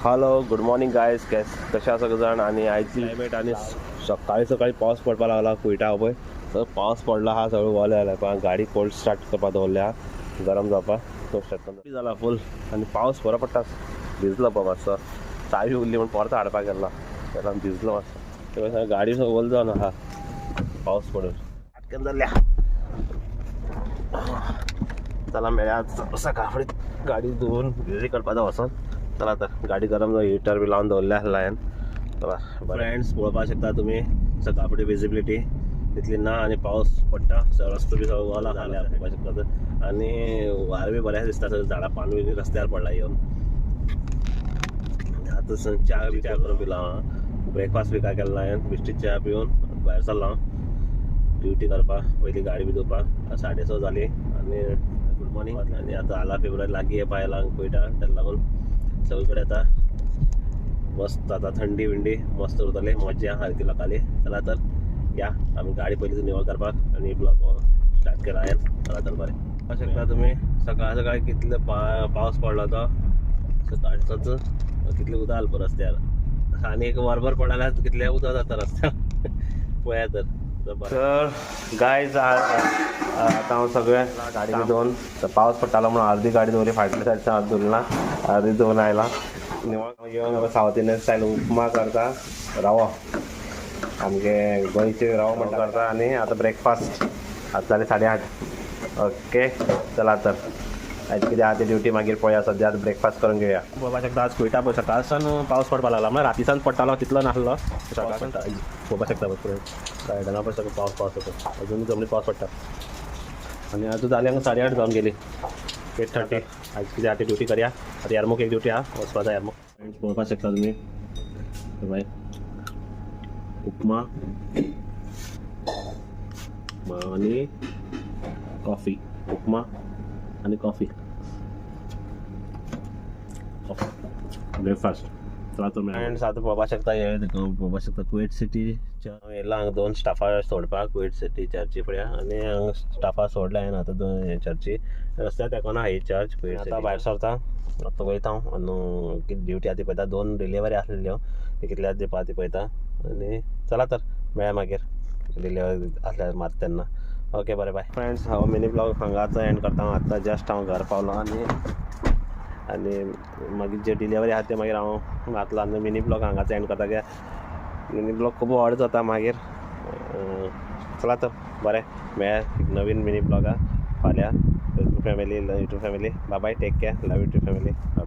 Hello good morning guys कशे आसा सगळे जाण. आणि आयची क्लायमेट आणि सकाळी पावस पडपा लागला कुयटा पळय. तर पावस पडला हा सगळं वॉले जालें पळय. गाडी कोल्ड स्टार्ट करपा दवरले हा गरम जावपा तो स्टार्ट जाला फूल. आणि पावस बरो पडटा भिजलो पळय मातसो. चावी उरली म्हण परतो हाडपाक गेला तेन्ना भिजलो मातसो. ते गाडी सगळं वल जावन आहा पावस पडून आटकन जाल्ल्या. चला मेळ्या सकाळ फुडें गाडी धुवन भिजली काडपाक वचोन. चला तर गाडी गरम जावन हिटर बी लावन दवरल्या लायन. चला फ्रेंड्स पळोवपाक शकता तुमी सकाळ फुडें विजिबिलिटी तितली ना आणि पावस पडटा. रस्तो बी सगळो वला जाल्या पळोवपाक शकता तर. आणि वार बी बरें दिसता सगळें झाडां पान बी रस्त्यार पडला येवन. आतां च्या बी करून पिला हांव. ब्रेकफास्ट बी काय केला हांवें. बिस्टीट च्या पिवन भायर सरलो हांव ड्युटी करपाक. पयली गाडी बी धुवपाक 6:30 जाली. आणि गुड मॉर्निंग. आणि आतां आला फेब्रुवारी लागीं येवपा येयला पळयटा तेका लागून सगळे कडेन आतां मस्त आता थंडी विंडी मस्त उरतली मज्जा सारकी लोकांली. चला तर या आमी गाडी पयली निवळ करपाक आणि ब्लॉग स्टार्ट केला हांवें. चला तर बरें पळोवपाक शकता तुमी सकाळी कितले पावस पडलो तो सकाळचोच. कितले उदक आसलें पळय रस्त्यार. आनी एक वरभर पडलें जाल्यार कितलें उदक जाता रस्त्यार पळया तर गायज आतां हांव सगळें गाडी बी धुवन पावस पडटालो म्हणून अर्दी गाडी दवरली फाटल्या सायडीच्यान अर्दी दवरली ना अर्दी धुवन आयला निवळ येवन सावथ इंडियन स्टायल उपमा करता रवो आमगे गोंयचे रवो म्हणटा करता. आनी आतां ब्रेकफास्ट आतां जालें 8:30. ओके चला तर आयज कितें आहा ती ड्युटी मागीर पळया. सद्या आतां ब्रेकफास्ट करून घेवया. पळोवपाक शकता आज कुयटा पळय सकाळसान पावस पडपाक लागला. म्हळ्यार रातीसान पडटालो तितलो नासलो सकाळसान पळोवपाक शकता पळय गायडना पळय सगळो पावस येता. अजून जमनीत पावस पडटा. आनी आतां जाली हांगा 8:30 जावन गेली 8:30. आयज कितें आहा ती ड्युटी करया. आतां यारमूक एक ड्युटी आहा वचपाक जाय यारमूक. फ्रेंड्स पळोवपाक शकता तुमी बाय उपमा आणि कॉफी. उपमा आणि कॉफी ब्रेकफास्ट. चला तर फ्रेंड्स आतां पळोवपाक शकता हे पळोवपाक शकता कुवेट सिटीच्या येयला हांगा 2 स्टाफा सोडपाक कुवेट सिटी चर्ची फुड्या. आनी हांगा स्टाफा सोडला हांवें आतां चर्ची रस्त्यार तेकोना ही चर्च कुवेट. आतां भायर सरता आतां वयता हांव आनी कितें ड्युटी आहा ती पळयता. 2 डिलिव्हरी आसलेल्यो ती कितल्याच दिवपा ती पळयता. आनी चला तर मेळया मागीर डिलिव्हरी आसल्यार मात तेन्ना. ओके बरें बाय फ्रेंड्स. हांव मिनी ब्लॉग हांगाच एंड करता. आतां जस्ट हांव घर पावलो आनी मागीर जे डिलिव्हरी आहा ते मागीर हांव घातलो. आनी मिनी ब्लॉग हांगाच एंड करता कित्याक मिनी ब्लॉग खूब व्हड जाता मागीर. चला तर बरें मेळया नवीन मिनी ब्लॉगा फाल्यां. Facebook family YouTube family bye bye take care love you too family.